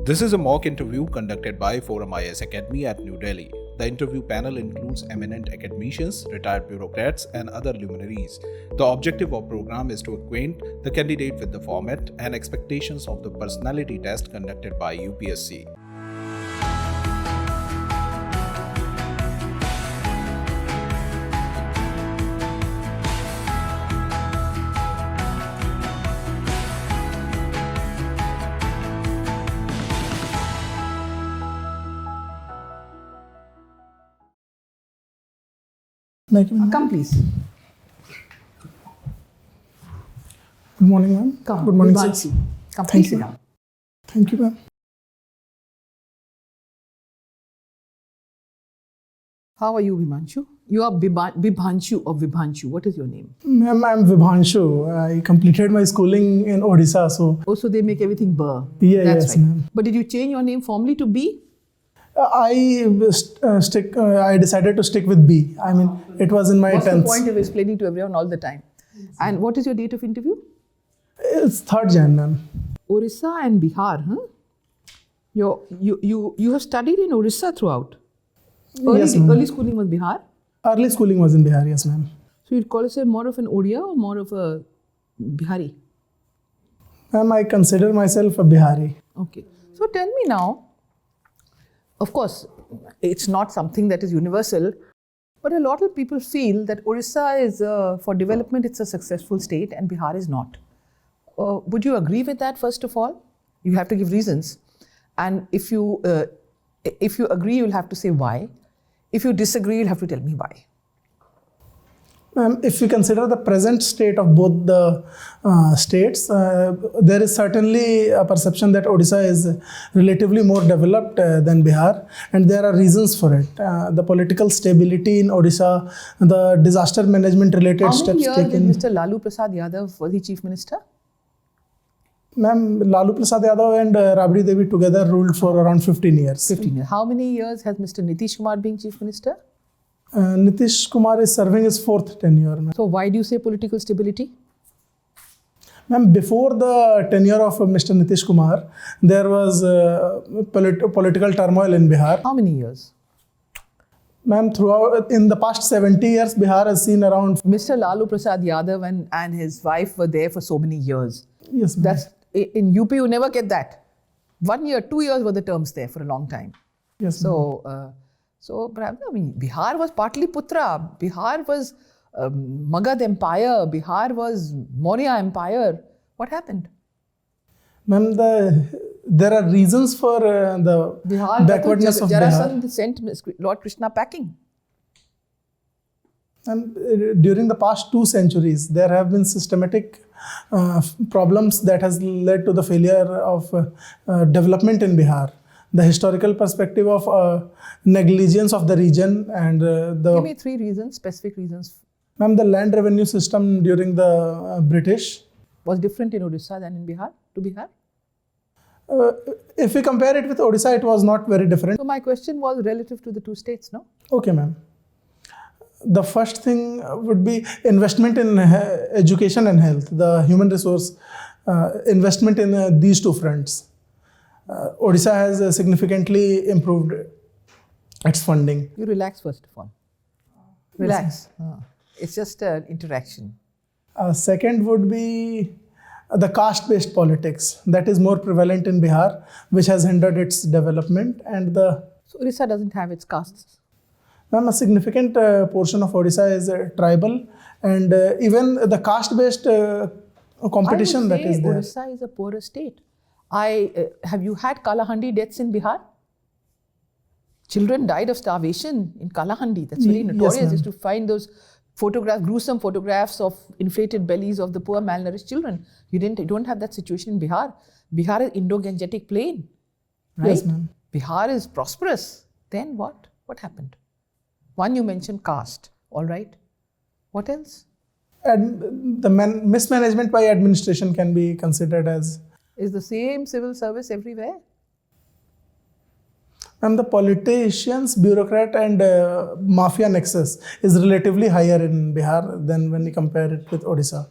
This is a mock interview conducted by ForumIAS Academy at New Delhi. The interview panel includes eminent academicians, retired bureaucrats, and other luminaries. The objective of the program is to acquaint the candidate with the format and expectations of the personality test conducted by UPSC. Come, please. Good morning, ma'am. Come. Good morning, Bibhansu. sir. Come, Thank please you. sit down. Thank you, ma'am. How are you, Bibhansu? You are Bibhansu or Vibhanshu. What is your name? Ma'am, I'm Vibhanshu. I completed my schooling in Odisha, so... Oh, so they make everything Burr. Yeah, That's yes, right. ma'am. But did you change your name formally to B? I decided to stick with B. I mean, it was in my What's 10th. the point of explaining to everyone all the time? And what is your date of interview? It's 3rd Jan, ma'am. Orissa and Bihar, huh? You have studied in Orissa throughout? Yes, ma'am. Early schooling was Bihar? Early schooling was in Bihar, yes, ma'am. So you'd call yourself more of an Odia or more of a Bihari? Ma'am, I consider myself a Bihari. Okay. So tell me now, of course, it's not something that is universal, but a lot of people feel that Orissa is, for development, it's a successful state and Bihar is not. Would you agree with that, first of all? You have to give reasons. And if you agree, you'll have to say why. If you disagree, you'll have to tell me why. If we consider the present state of both the states, there is certainly a perception that Odisha is relatively more developed than Bihar, and there are reasons for it. The political stability in Odisha, the disaster management related steps taken. How many years did Mr. Lalu Prasad Yadav was he chief minister? Ma'am, Lalu Prasad Yadav and Rabri Devi together ruled for around 15 years. 15 years. How many years has Mr. Nitish Kumar been chief minister? Nitish Kumar is serving his 4th tenure. So why do you say political stability? Ma'am, before the tenure of Mr. Nitish Kumar, there was political turmoil in Bihar. How many years? Ma'am, in the past 70 years, Bihar has seen around... Mr. Lalu Prasad Yadav and his wife were there for so many years. Yes, ma'am. That's in UP, you never get that. 1 year, 2 years were the terms there for a long time. Yes, So perhaps, I mean, Bihar was partly Putra. Bihar was Magad Empire. Bihar was Maurya Empire. What happened? Ma'am, there are reasons for the Bihar, backwardness of Jarasandh Bihar. sent Lord Krishna packing. And during the past 2 centuries, there have been systematic problems that has led to the failure of development in Bihar. The historical perspective of negligence of the region and Give me 3 reasons, specific reasons. Ma'am, the land revenue system during the British Was different in Odisha than in Bihar, to Bihar? If we compare it with Odisha, it was not very different. So my question was relative to the 2 states, no? Okay, ma'am. The first thing would be investment in education and health, the human resource investment in these 2 fronts. Odisha has significantly improved its funding. You relax first of all. Relax. It's just an interaction. Second would be the caste-based politics that is more prevalent in Bihar, which has hindered its development. And So Odisha doesn't have its castes. Ma'am, a significant portion of Odisha is tribal, and even the caste-based competition that is there. Odisha is a poorer state. Have you had Kalahandi deaths in Bihar? Children died of starvation in Kalahandi. That's very notorious. Yes, Is to find those gruesome photographs of inflated bellies of the poor malnourished children. You don't have that situation in Bihar. Bihar is Indo-Gangetic plain, right? Yes, ma'am. Bihar is prosperous. Then what? What happened? One, you mentioned caste. All right. What else? And the mismanagement by administration can be considered as... Is the same civil service everywhere? And the politicians, bureaucrat and mafia nexus is relatively higher in Bihar than when you compare it with Odisha.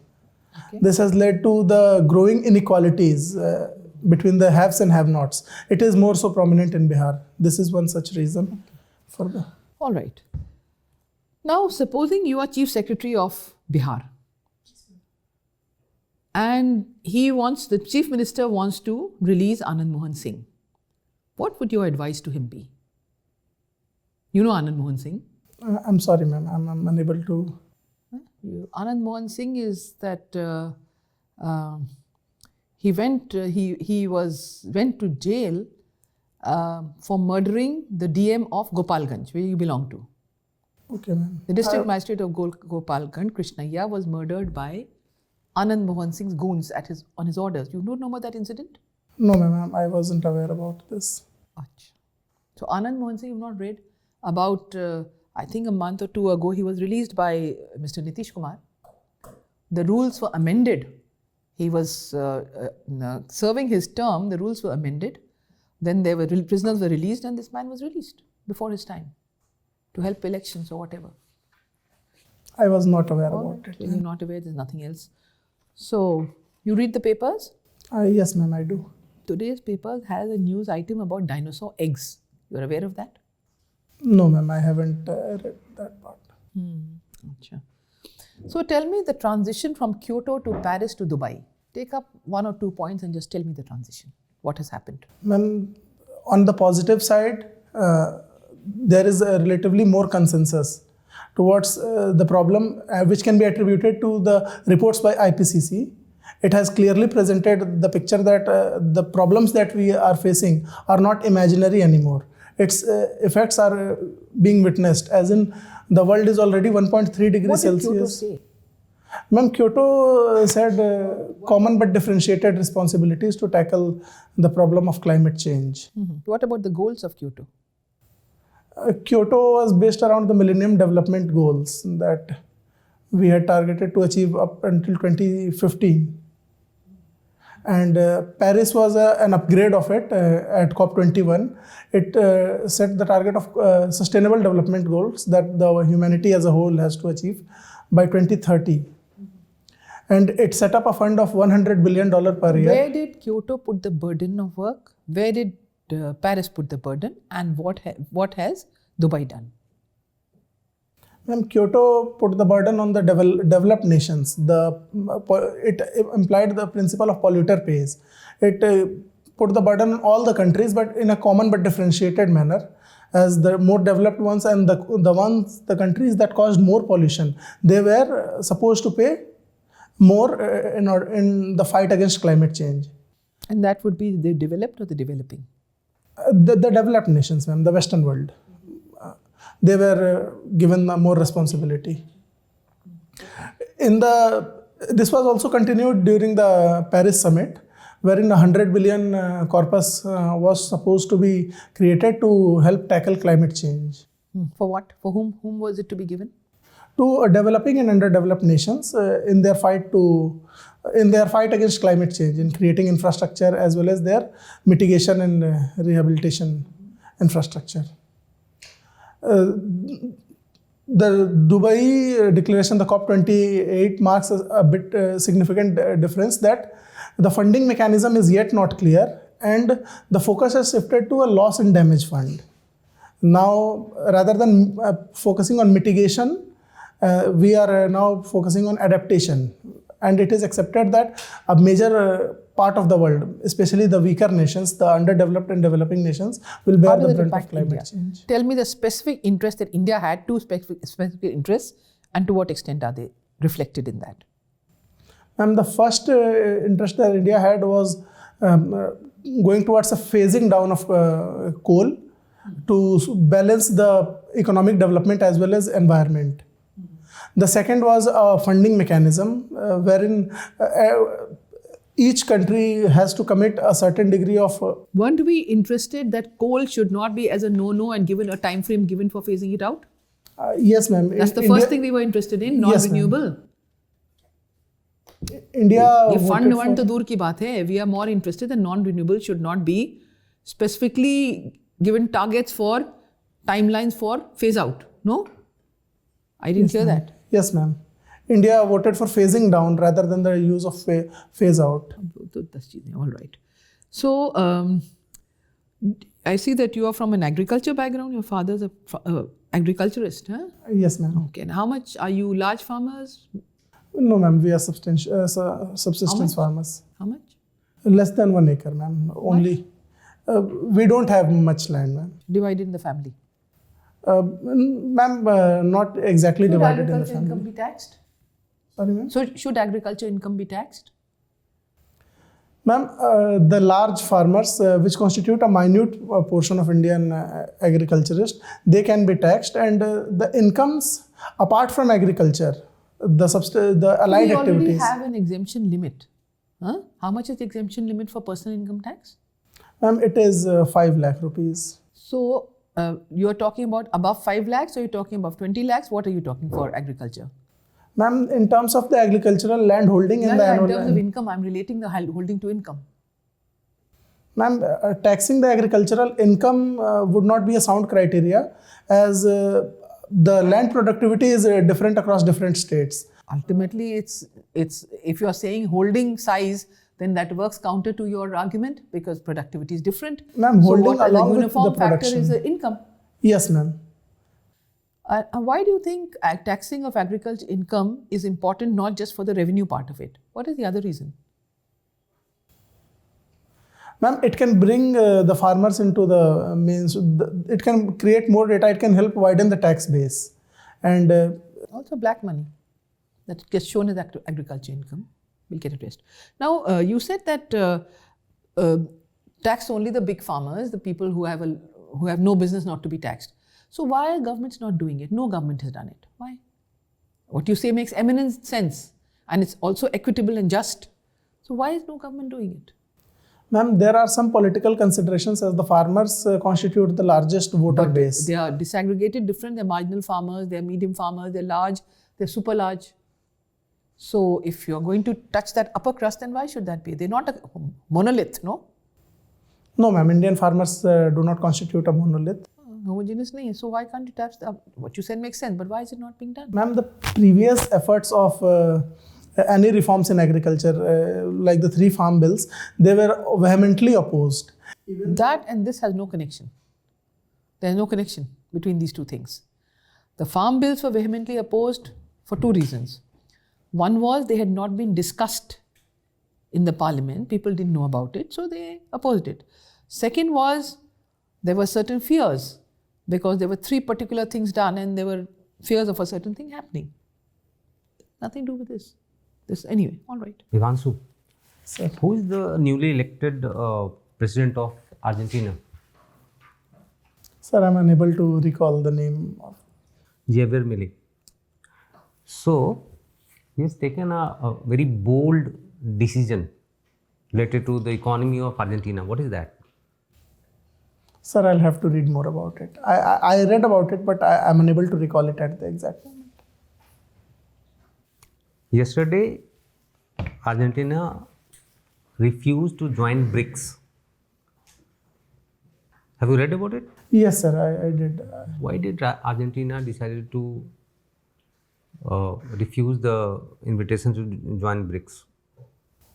Okay. This has led to the growing inequalities between the haves and have-nots. It is more so prominent in Bihar. This is one such reason for the... All right. Now, supposing you are Chief Secretary of Bihar, and the Chief Minister wants to release Anand Mohan Singh. What would your advice to him be? You know Anand Mohan Singh? I'm sorry, ma'am. I'm unable to... Anand Mohan Singh is that he went to jail for murdering the DM of Gopalganj, where you belong to. Okay, ma'am. The district magistrate of Gopalganj, Krishnaiah, was murdered by Anand Mohan Singh's goons on his orders. You don't know about that incident? No, ma'am. I wasn't aware about this. Achha. So Anand Mohan Singh, you've not read about, I think a month or two ago, he was released by Mr. Nitish Kumar. The rules were amended. He was serving his term, the rules were amended. Then prisoners were released and this man was released before his time to help elections or whatever. I was not aware about it. You're not aware, there's nothing else. So, you read the papers? Yes, ma'am, I do. Today's paper has a news item about dinosaur eggs. You're aware of that? No, ma'am, I haven't read that part. Achha. So, tell me the transition from Kyoto to Paris to Dubai. Take up 1 or 2 points and just tell me the transition. What has happened? Ma'am, on the positive side, there is a relatively more consensus towards the problem, which can be attributed to the reports by IPCC. It has clearly presented the picture that the problems that we are facing are not imaginary anymore. Its effects are being witnessed, as in the world is already 1.3 degrees Celsius. What did Kyoto say? Ma'am, Kyoto said common but differentiated responsibilities to tackle the problem of climate change. What about the goals of Kyoto? Kyoto was based around the Millennium Development Goals that we had targeted to achieve up until 2015. And Paris was an upgrade of it at COP21. It set the target of sustainable development goals that the humanity as a whole has to achieve by 2030. And it set up a fund of $100 billion per year. Where did Kyoto put the burden of work? Where did Paris put the burden? And what has Dubai done? Ma'am, Kyoto put the burden on the developed nations. It implied the principle of polluter pays. It put the burden on all the countries, but in a common but differentiated manner. As the more developed ones and the countries that caused more pollution, they were supposed to pay more in the fight against climate change. And that would be the developed or the developing? The developed nations, ma'am, the Western world. They were given more responsibility. This was also continued during the Paris summit, wherein 100 billion corpus was supposed to be created to help tackle climate change. For what? For whom? Whom was it to be given? To developing and underdeveloped nations in their fight against climate change, in creating infrastructure as well as their mitigation and rehabilitation infrastructure. The Dubai declaration, the COP28, marks a bit significant difference that the funding mechanism is yet not clear and the focus has shifted to a loss and damage fund. Now, rather than focusing on mitigation, we are now focusing on adaptation. And it is accepted that a major part of the world, especially the weaker nations, the underdeveloped and developing nations, will bear the brunt of climate change. Tell me the specific interest that India had, two specific interests, and to what extent are they reflected in that? And the first interest that India had was going towards a phasing down of coal to balance the economic development as well as environment. The second was a funding mechanism wherein each country has to commit a certain degree of... Weren't we interested that coal should not be as a no-no and given a time frame given for phasing it out? Yes, ma'am. That's the first thing we were interested in, non-renewable. Yes, India... fund to dur ki baat hai. We are more interested that non-renewable should not be specifically given targets for timelines for phase out. No? I didn't hear that. Yes, ma'am. India voted for phasing down rather than the use of phase out. All right. So, I see that you are from an agriculture background. Your father's a agriculturist, huh? Yes, ma'am. Okay. And how much are you large farmers? No, ma'am. We are subsistence farmers. How much? Less than 1 acre, ma'am. Only. We don't have much land, ma'am. Divided in the family. Ma'am, not exactly Should divided in the agriculture income family. be taxed? Sorry, ma'am. So, should agriculture income be taxed? Ma'am, the large farmers, which constitute a minute portion of Indian agriculturists, they can be taxed, and the incomes apart from agriculture, the allied We already activities. have an exemption limit. Huh? How much is the exemption limit for personal income tax? Ma'am, it is 5 lakh rupees. So, you are talking about above 5 lakhs, or you're talking above 20 lakhs? What are you talking for agriculture? Ma'am, in terms of the agricultural land holding in the in annual. terms of income, I'm relating the holding to income. Ma'am, taxing the agricultural income would not be a sound criteria, as the land productivity is different across different states. Ultimately, it's if you are saying holding size, then that works counter to your argument because productivity is different. Ma'am, holding so what along the with uniform the factor production. is the income. Yes, ma'am. Why do you think taxing of agriculture income is important, not just for the revenue part of it? What is the other reason? Ma'am, it can bring the farmers into the means. It can create more data. It can help widen the tax base, and Also black money that gets shown as agriculture income will get addressed. Now, you said that tax only the big farmers, the people who have no business not to be taxed. So why are governments not doing it? No government has done it. Why? What you say makes eminent sense, and it's also equitable and just. So why is no government doing it? ma'am, there are some political considerations, as the farmers constitute the largest voter base. They are disaggregated different. They're marginal farmers, they're medium farmers, they're large, they're super large. So if you're going to touch that upper crust, then why should that be? They're not a monolith, no? No, ma'am, Indian farmers do not constitute a monolith. Homogeneous nahi. So why can't you tax what you said makes sense, but why is it not being done? Ma'am, the previous efforts of any reforms in agriculture, like the 3 farm bills, they were vehemently opposed. That and this has no connection. There's no connection between these two things. The farm bills were vehemently opposed for 2 reasons. One was they had not been discussed in the parliament. People didn't know about it, so they opposed it. Second was there were certain fears because there were 3 particular things done and there were fears of a certain thing happening. Nothing to do with this. Anyway, all right. Bibhansu, Sir. who is the newly elected president of Argentina? Sir, I'm unable to recall the name of. Javier Milei. So, he has taken a very bold decision related to the economy of Argentina. What is that? Sir, I'll have to read more about it. I read about it, but I'm unable to recall it at the exact moment. Yesterday, Argentina refused to join BRICS. Have you read about it? Yes, sir, I did. Why did Argentina decided to refuse the invitation to join BRICS?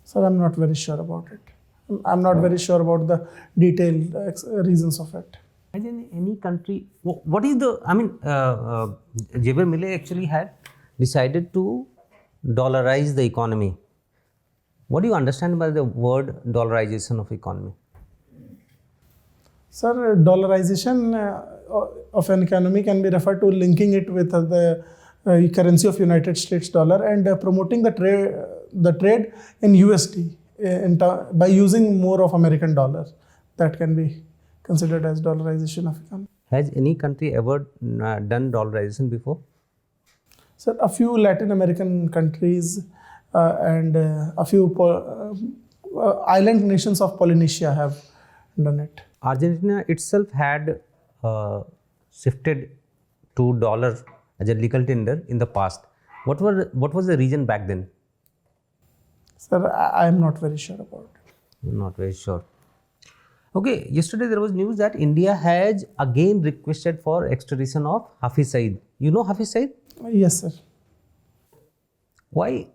Sir, I'm not very sure about it. I'm not very sure about the detailed reasons of it. Imagine any country. What is the? Javier Milei actually had decided to dollarize the economy. What do you understand by the word dollarization of economy? Sir, dollarization of an economy can be referred to linking it with the currency of United States dollar and promoting the trade in USD by using more of American dollar. That can be considered as dollarization of economy. Has any country ever done dollarization before? Sir, a few Latin American countries and a few island nations of Polynesia have done it. Argentina itself had shifted to dollar as a legal tender in the past. What was the reason back then? Sir, I am not very sure about it. You're not very sure. Okay, yesterday there was news that India has again requested for extradition of Hafiz Saeed. You know Hafiz Saeed? Yes, sir. Why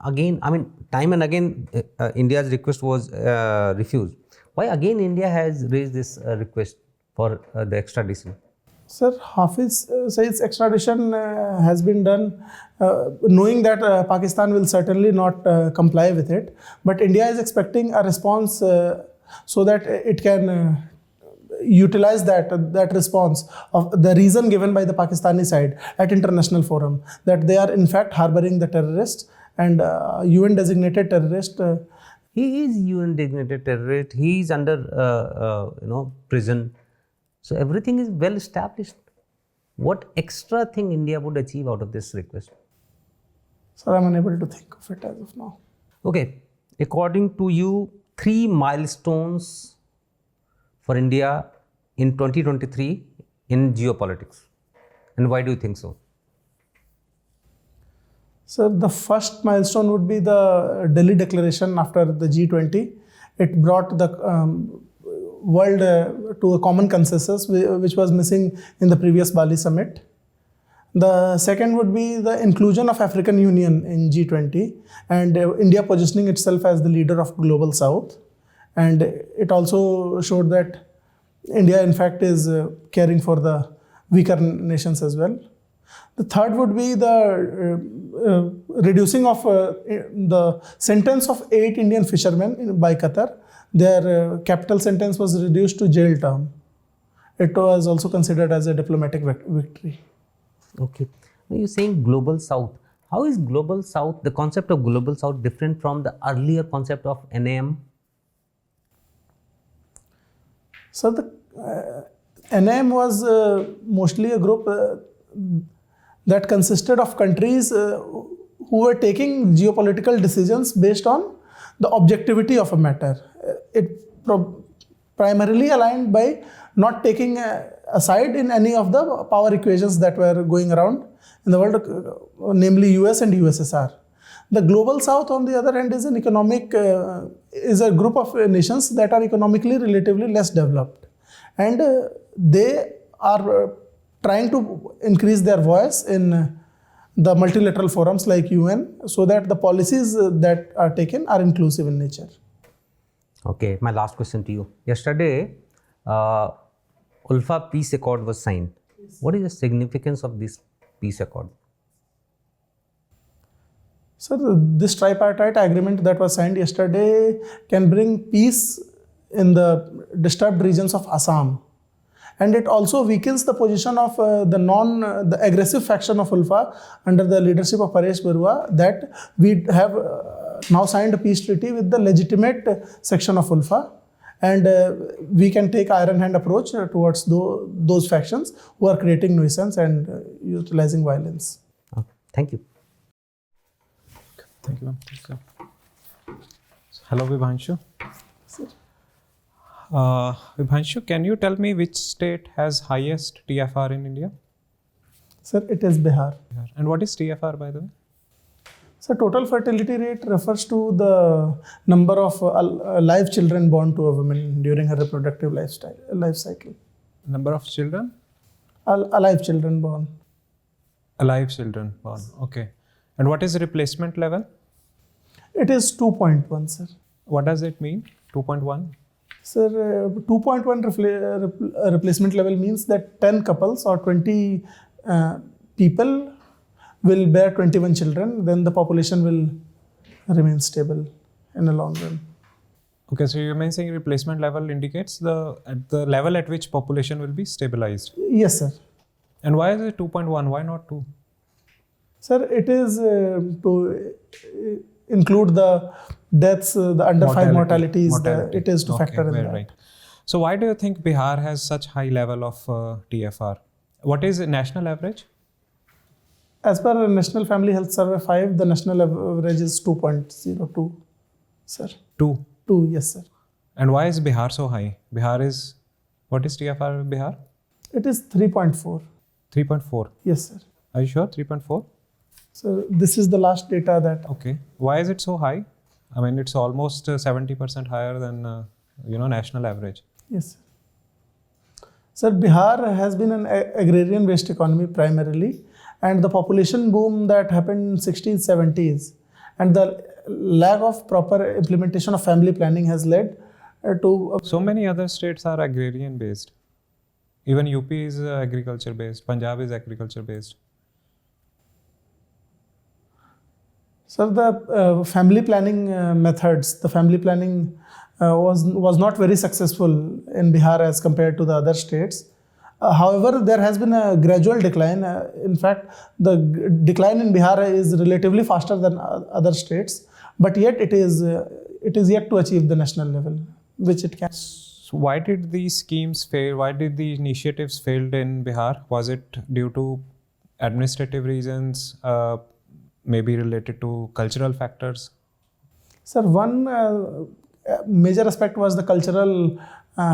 again, I mean, time and again, India's request was refused. Why again India has raised this request for the extradition? Sir, Hafiz Saeed's extradition has been done knowing that Pakistan will certainly not comply with it. But India is expecting a response so that it can utilize that response of the reason given by the Pakistani side at international forum that they are in fact harboring the terrorists and UN designated terrorist. He is UN designated terrorist. He is under prison. So everything is well established. What extra thing India would achieve out of this request? Sir, I'm unable to think of it as of now. Okay, according to you, 3 milestones for India in 2023 in geopolitics. And why do you think so? So the first milestone would be the Delhi Declaration after the G20. It brought the world to a common consensus, which was missing in the previous Bali summit. The second would be the inclusion of African Union in G20 and India positioning itself as the leader of Global South. And it also showed that India, in fact, is caring for the weaker nations as well. The third would be the reducing of the sentence of 8 Indian fishermen by Qatar. Their capital sentence was reduced to jail term. It was also considered as a diplomatic victory. Okay. Now you're saying Global South. How is Global South, the concept of Global South, different from the earlier concept of NAM? So the NAM was mostly a group that consisted of countries who were taking geopolitical decisions based on the objectivity of a matter. It primarily aligned by not taking a side in any of the power equations that were going around in the world, namely US and USSR. The Global South, on the other hand, is an is a group of nations that are economically relatively less developed, and they are trying to increase their voice in the multilateral forums like UN so that the policies that are taken are inclusive in nature. Okay, my last question to you. Yesterday, ULFA Peace Accord was signed. What is the significance of this peace accord? So this tripartite agreement that was signed yesterday can bring peace in the disturbed regions of Assam. And it also weakens the position of the aggressive faction of ULFA under the leadership of Paresh Barua that we have now signed a peace treaty with the legitimate section of ULFA. And we can take iron hand approach towards those factions who are creating nuisance and utilizing violence. Okay. Thank you. Thank you, ma'am. Hello, Bibhansu. Sir. Bibhansu, can you tell me which state has highest TFR in India? Sir, it is Bihar. And what is TFR, by the way? So total fertility rate refers to the number of live children born to a woman during her reproductive life cycle. Number of children? Alive children born. Alive children born. Okay. And what is the replacement level? It is 2.1, sir. What does it mean? 2.1? Sir, 2.1 replacement level means that 10 couples or 20 people will bear 21 children, then the population will remain stable in the long run. Okay, so you're saying replacement level indicates the level at which population will be stabilized. Yes, sir. And why is it 2.1? Why not 2? Sir, it is to include the deaths, the under 5 mortalities. It is to factor in that. Right. So why do you think Bihar has such high level of TFR? What is the national average? As per National Family Health Survey 5, the national average is 2.02, sir. 2? 2, yes, sir. And why is Bihar so high? What is TFR in Bihar? It is 3.4. 3.4? Yes, sir. Are you sure? 3.4? So this is the last data that... Okay. Why is it so high? I mean, it's almost 70% higher than, national average. Yes, sir. Sir, Bihar has been an agrarian-based economy primarily, and the population boom that happened in 60s, 70s And the lack of proper implementation of family planning has led to... So many other states are agrarian based. Even UP is agriculture based, Punjab is agriculture based. So the family planning methods, the family planning was not very successful in Bihar as compared to the other states. However, there has been a gradual decline. In fact, the decline in Bihar is relatively faster than other states, but yet it is yet to achieve the national level, which it can. So why did these schemes fail? Why did the initiatives failed in Bihar? Was it due to administrative reasons, maybe related to cultural factors? Sir, one major aspect was the cultural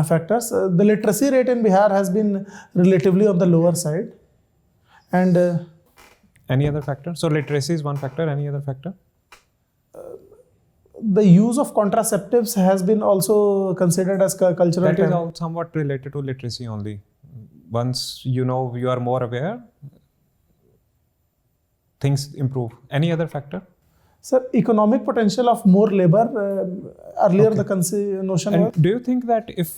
factors. The literacy rate in Bihar has been relatively on the lower side. And any other factor? So literacy is one factor, any other factor? The use of contraceptives has been also considered as cultural. That is all somewhat related to literacy only. Once you know, you are more aware, things improve. Any other factor? Sir, economic potential of more labor. Earlier, the notion was. Do you think that if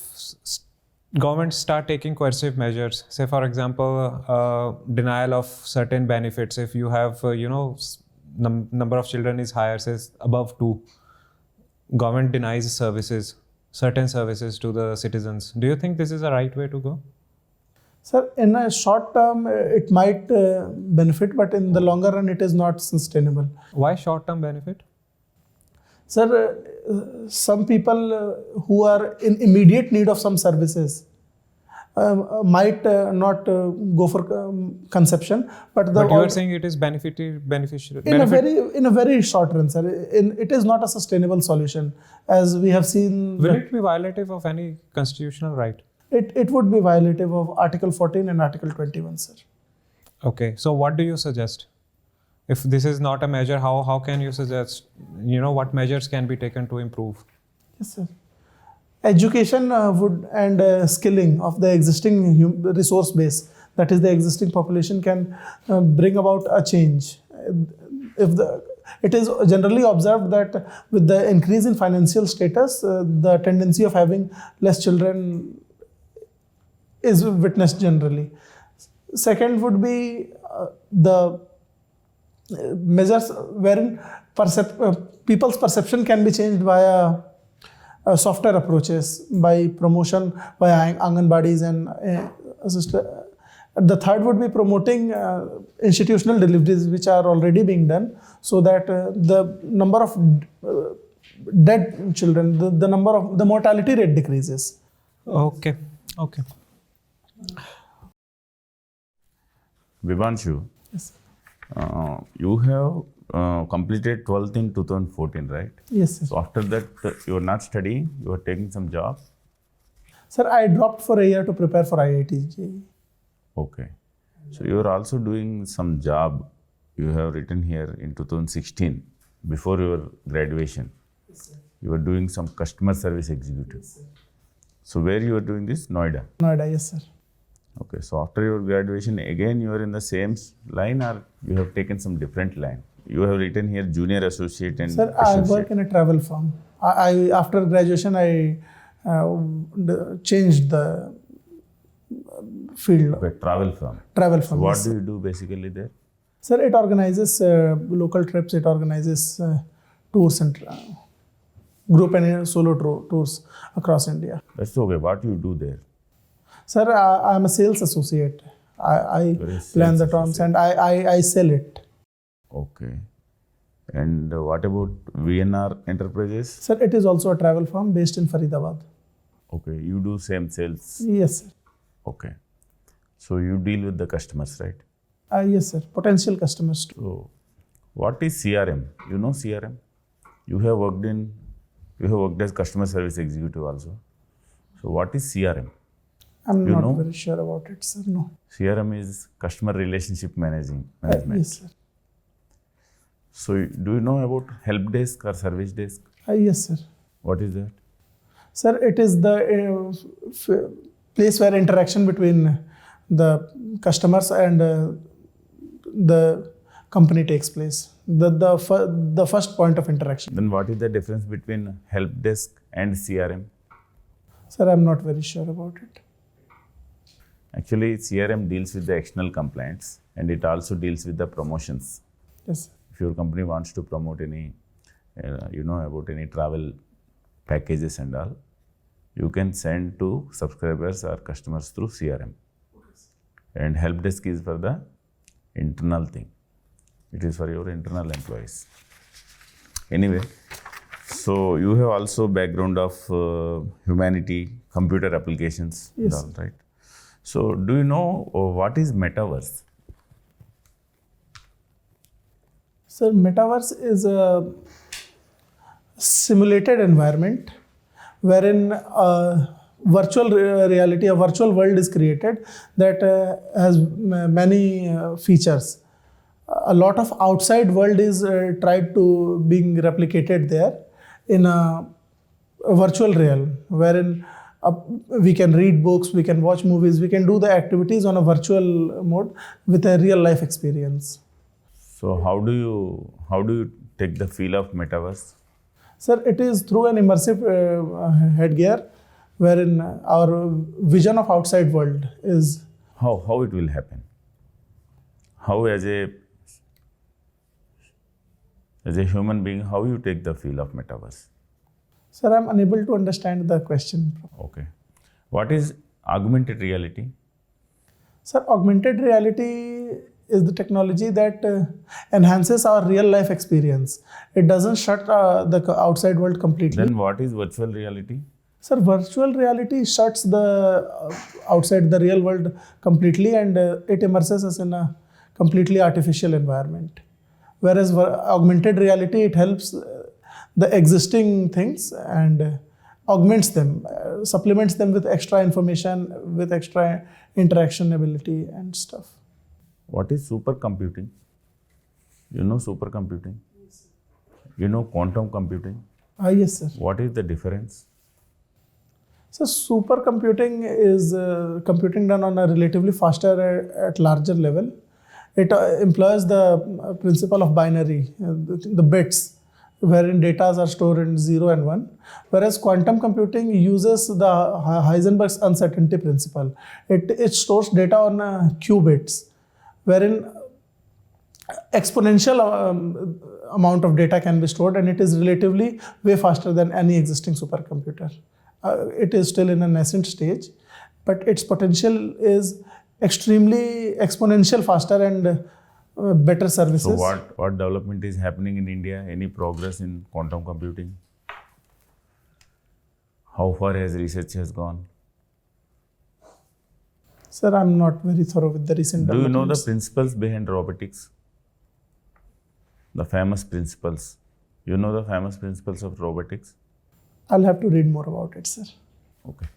governments start taking coercive measures, say for example, denial of certain benefits, if you have, number of children is higher, says above 2, government denies services, certain services to the citizens. Do you think this is the right way to go? Sir, in a short term, it might benefit, but in the longer run, it is not sustainable. Why short-term benefit? Sir, some people who are in immediate need of some services might not go for conception, but you are saying it is beneficial. In a very short run, sir. It is not a sustainable solution, as we have seen. Will it be violative of any constitutional right? It would be violative of Article 14 and Article 21, sir. Okay, so what do you suggest? If this is not a measure, how can you suggest, what measures can be taken to improve? Yes, sir. Education and skilling of the existing resource base, that is the existing population, can bring about a change. It is generally observed that with the increase in financial status, the tendency of having less children is witnessed generally. Second would be the measures wherein people's perception can be changed via softer approaches, by promotion via Anganwadis and The third would be promoting institutional deliveries, which are already being done, so that the number of dead children, the mortality rate decreases. Okay. Bibhansu, Yes, you have completed 12th in 2014, right? yes, sir. So after that, you are not studying, you are taking some job? Sir, I dropped for a year to prepare for IIT JEE. Okay. So you are also doing some job, you have written here in 2016, before your graduation. Yes, sir. You were doing some customer service executive. Yes, sir. So where you are doing this? Noida? Noida, yes, sir. Okay, so after your graduation, again you are in the same line, or you have taken some different line? You have written here junior associate and Sir, associate. I work in a travel firm. After graduation, I changed the field. Okay, travel firm. Travel So firm. what yes. do you do basically there? Sir, it organizes local trips, it organizes tours and group and solo tours across India. That's okay. What you do there? Sir, I'm a sales associate. I You're a plan sales the terms associate. and I sell it. Okay. And what about VNR Enterprises? Sir, it is also a travel firm based in Faridabad. Okay, you do same sales. Yes, sir. Okay. So you deal with the customers, right? Yes, sir. Potential customers too. So what is CRM? You know CRM? You have worked as customer service executive also. So what is CRM? I'm You not know? very sure about it, sir. No. CRM is customer relationship management. Yes, sir. So do you know about help desk or service desk? Yes, sir. What is that? Sir, it is the place where interaction between the customers and the company takes place. the first point of interaction. Then what is the difference between help desk and CRM? Sir, I'm not very sure about it. Actually, CRM deals with the external complaints and it also deals with the promotions. Yes, sir. If your company wants to promote any, about any travel packages and all, you can send to subscribers or customers through CRM. And help desk is for the internal thing. It is for your internal employees. Anyway, so you have also background of humanity, computer applications, and Yes. all, right? So do you know what is metaverse? So metaverse is a simulated environment wherein virtual reality, a virtual world is created that has many features. A lot of outside world is tried to being replicated there in a virtual realm, wherein we can read books, we can watch movies, we can do the activities on a virtual mode with a real life experience. So how do you take the feel of metaverse? Sir, it is through an immersive headgear wherein our vision of outside world is. How it will happen? How as a human being, how you take the feel of metaverse? Sir, I'm unable to understand the question. Okay. What is augmented reality? Sir, augmented reality is the technology that enhances our real life experience. It doesn't shut the outside world completely. Then what is virtual reality? Sir, virtual reality shuts the outside the real world completely and it immerses us in a completely artificial environment. Whereas augmented reality, it helps the existing things and augments them, supplements them with extra information, with extra interaction ability and stuff. What is supercomputing? You know supercomputing? You know quantum computing? Yes, sir. What is the difference? So supercomputing is computing done on a relatively faster at larger level. It employs the principle of binary, the bits, wherein data are stored in 0 and 1. Whereas quantum computing uses the Heisenberg's uncertainty principle. It stores data on qubits, wherein exponential amount of data can be stored and it is relatively way faster than any existing supercomputer. It is still in a nascent stage, but its potential is extremely exponential faster and better services. So what development is happening in India? Any progress in quantum computing? How far has research has gone? Sir, I'm not very thorough with the recent Do you know the developments. principles behind robotics? The famous principles. You know the famous principles of robotics? I'll have to read more about it, sir. Okay.